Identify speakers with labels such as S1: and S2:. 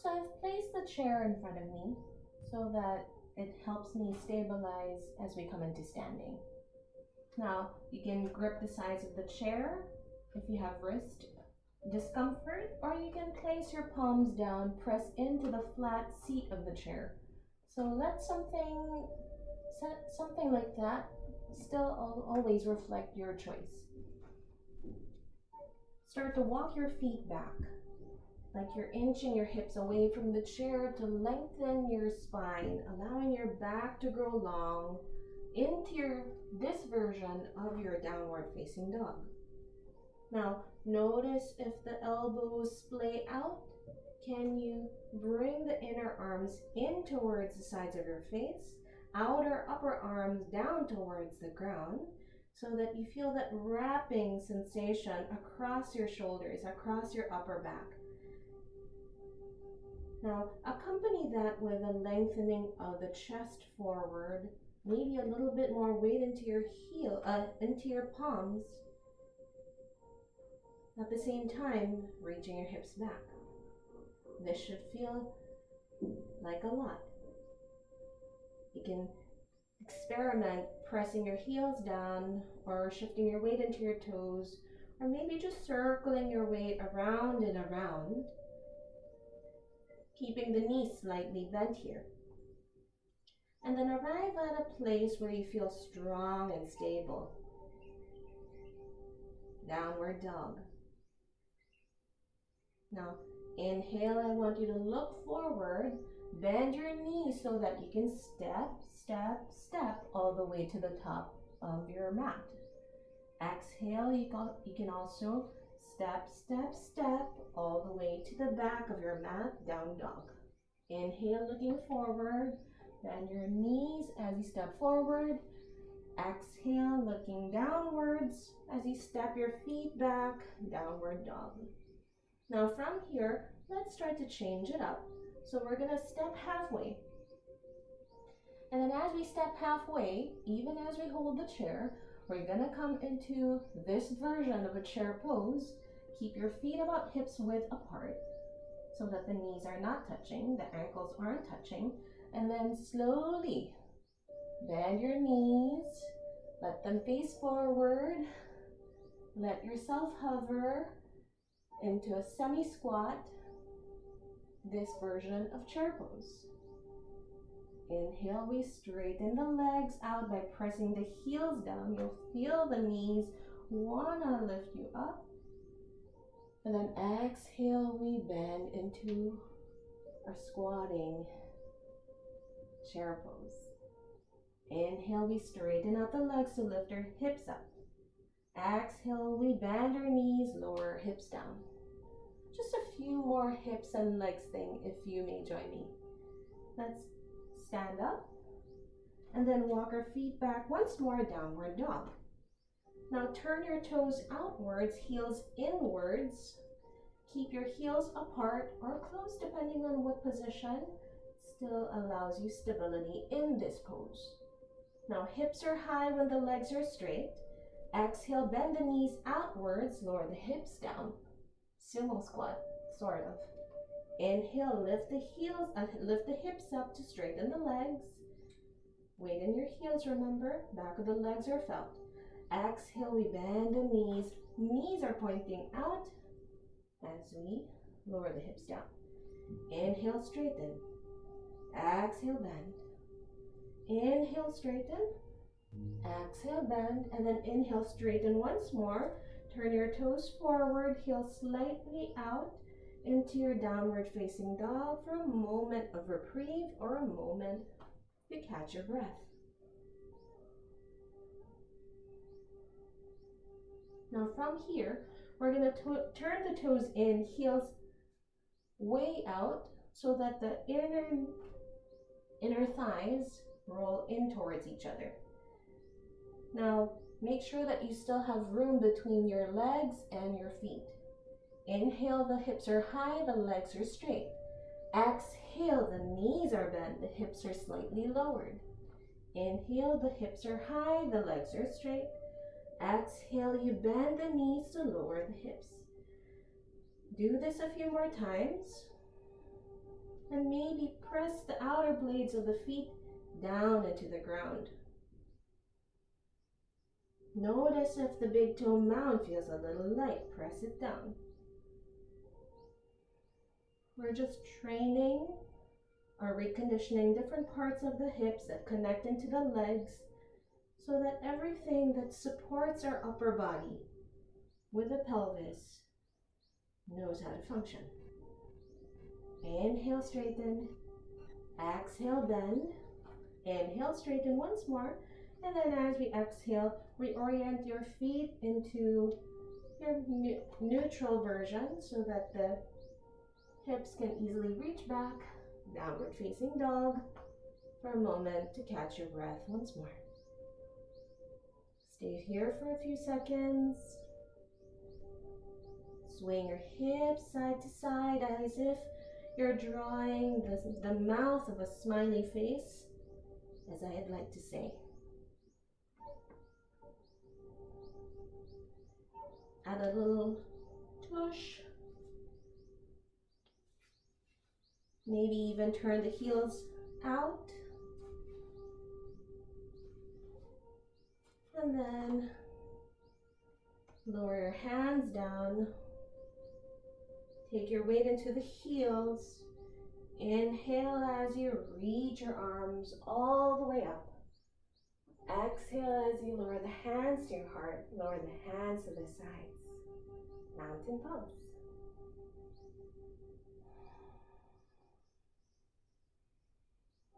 S1: So I've placed the chair in front of me so that it helps me stabilize as we come into standing. Now you can grip the sides of the chair if you have wrist discomfort, or you can place your palms down, press into the flat seat of the chair. So let something like that still always reflect your choice. Start to walk your feet back, like you're inching your hips away from the chair to lengthen your spine, allowing your back to grow long into this version of your downward facing dog. Now, notice if the elbows splay out. Can you bring the inner arms in towards the sides of your face, outer upper arms down towards the ground, so that you feel that wrapping sensation across your shoulders, across your upper back. Now, accompany that with a lengthening of the chest forward, maybe a little bit more weight into your palms. At the same time, reaching your hips back. This should feel like a lot. You can experiment pressing your heels down or shifting your weight into your toes, or maybe just circling your weight around and around, keeping the knees slightly bent here. And then arrive at a place where you feel strong and stable. Downward dog. Now, inhale, I want you to look forward, bend your knees so that you can step, step, step all the way to the top of your mat. Exhale, you can also step, step, step all the way to the back of your mat, down dog. Inhale, looking forward, bend your knees as you step forward. Exhale, looking downwards as you step your feet back, downward dog. Now from here, let's try to change it up. So we're gonna step halfway. And then as we step halfway, even as we hold the chair, we're gonna come into this version of a chair pose. Keep your feet about hips width apart so that the knees are not touching, the ankles aren't touching. And then slowly bend your knees, let them face forward, let yourself hover into a semi-squat, this version of chair pose. Inhale, we straighten the legs out by pressing the heels down. You'll feel the knees wanna lift you up. And then exhale, we bend into our squatting chair pose. Inhale, we straighten out the legs to lift our hips up. Exhale, we bend our knees, lower our hips down. Just a few more hips and legs thing if you may join me. Let's stand up and then walk our feet back once more, downward dog. Now turn your toes outwards, heels inwards. Keep your heels apart or close depending on what position still allows you stability in this pose. Now hips are high when the legs are straight. Exhale, bend the knees outwards, lower the hips down. Sumo squat, sort of. Inhale, lift the hips up to straighten the legs. Weight in your heels, remember, back of the legs are felt. Exhale, we bend the knees. Knees are pointing out as we lower the hips down. Inhale, straighten. Exhale, bend. Inhale, straighten. Exhale, bend, and then inhale, straighten once more. Turn your toes forward, heels slightly out into your downward facing dog for a moment of reprieve or a moment to catch your breath. Now from here, we're going to turn the toes in, heels way out so that the inner thighs roll in towards each other. Now, make sure that you still have room between your legs and your feet. Inhale, the hips are high, the legs are straight. Exhale, the knees are bent, the hips are slightly lowered. Inhale, the hips are high, the legs are straight. Exhale, you bend the knees to lower the hips. Do this a few more times. And maybe press the outer blades of the feet down into the ground. Notice if the big toe mound feels a little light, press it down. We're just training or reconditioning different parts of the hips that connect into the legs so that everything that supports our upper body with the pelvis knows how to function. Inhale, straighten. Exhale, bend. Inhale, straighten once more. And then as we exhale, reorient your feet into your neutral version so that the hips can easily reach back. Downward facing dog for a moment to catch your breath once more. Stay here for a few seconds. Swing your hips side to side as if you're drawing the mouth of a smiley face, as I'd like to say. Add a little tush. Maybe even turn the heels out. And then lower your hands down. Take your weight into the heels. Inhale as you reach your arms all the way up. Exhale as you lower the hands to your heart. Lower the hands to the sides. Mountain pose.